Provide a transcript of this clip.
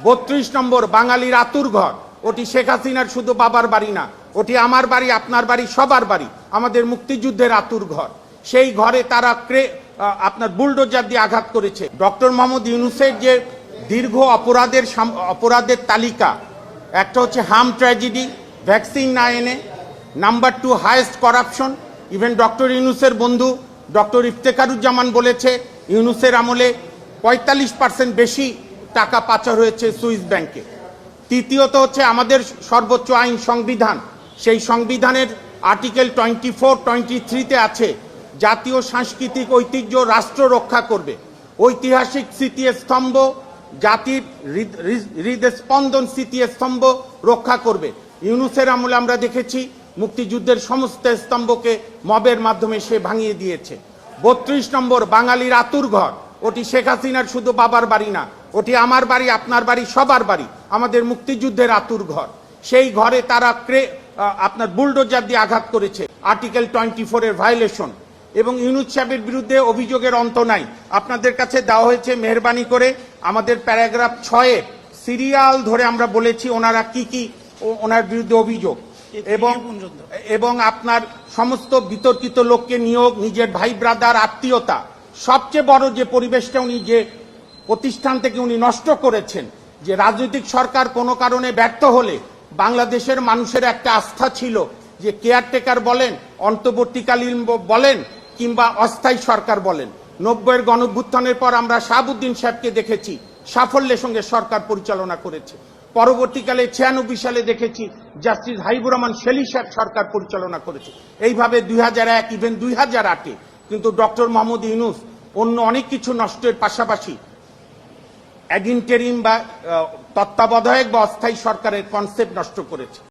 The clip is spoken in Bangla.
32 নম্বর বাঙালির আতুর ঘর, ওটি শেখ হাসিনার শুধু বাবার বাড়ি না, ওটি আমার বাড়ি, আপনার বাড়ি, সবার বাড়ি, আমাদের মুক্তিযুদ্ধের আতুর ঘর। সেই ঘরে তারা আপনার বুলডোজার দিয়ে আঘাত করেছে। ডক্টর মোহাম্মদ ইউনূসের যে দীর্ঘ অপরাধের তালিকা, একটা হচ্ছে হার্ম ট্র্যাজেডি, ভ্যাকসিন না এনে, number 2 highest corruption. Even doctor ইউনূসের বন্ধু ডক্টর ইফতেখারুজ্জামান বলেছে ইউনূসের আমলে 45% বেশি টাকা পাচার হয়েছে সুইস ব্যাংকে। তৃতীয়ত হচ্ছে আমাদের সর্বোচ্চ আইন সংবিধান, সেই সংবিধানের আর্টিকেল 24-23-তে আছে জাতীয় সাংস্কৃতিক ঐতিহ্য রাষ্ট্র রক্ষা করবে, ঐতিহাসিক স্মৃতিস্তম্ভ, জাতির হৃদস্পন্দন স্মৃতিস্তম্ভ রক্ষা করবে। ইউনূসের আমলে আমরা দেখেছি মুক্তিযুদ্ধের সমস্ত স্তম্ভকে মবের মাধ্যমে সে ভাঙিয়ে দিয়েছে। 32 নম্বর বাঙালির আতুর ঘর, ওটি শেখ হাসিনার শুধু বাবার বাড়ি না, ওটি আমার বাড়ি, আপনার বাড়ি, সবার বাড়ি, আমাদের মুক্তিযুদ্ধের আতুর ঘর। সেই ঘরে তারা আপনার বুলডোজার দিয়ে আঘাত করেছে, আর্টিকেল 24 এর ভায়োলেশন। এবং ইউনূস সাহেবের বিরুদ্ধে অভিযোগের অন্ত নাই। আপনাদের কাছে দেওয়া হয়েছে মেহরবানি করে আমাদের প্যারাগ্রাফ 6-এ সিরিয়াল ধরে আমরা বলেছি ওনারা কি ওনার বিরুদ্ধে অভিযোগ, এবং আপনার সমস্ত বিতর্কিত লোককে নিয়োগ, নিজের ভাই ব্রাদার আত্মীয়তা, সবচেয়ে বড় যে পরিবেশটা উনি যে প্রতিষ্ঠান থেকে উনি নষ্ট করেছেন, যে রাজনৈতিক সরকার কোনো কারণে ব্যর্থ হলে বাংলাদেশের মানুষের একটা আস্থা ছিল যে কেয়ারটেকার বলেন, অন্তর্বর্তীকালীন বলেন, কিংবা অস্থায়ী সরকার বলেন। 90-এর গণঅভ্যুত্থানের পর আমরা শাহাবুদ্দিন সাহেবকে দেখেছি সাফল্যের সঙ্গে সরকার পরিচালনা করেছে। পরবর্তীকালে 96 সালে দেখেছি জাস্টিস হাবিবুর রহমান শেলী সাহেব সরকার পরিচালনা করেছে। এইভাবে 2001, ইভেন 2008-এ কিন্তু ডক্টর মোহাম্মদ ইউনূস অন্য অনেক কিছু নষ্টের পাশাপাশি অ্যাড ইন্টারিম বা তত্ত্বাবধায়ক বা অস্থায়ী সরকারের কনসেপ্ট নষ্ট করেছে।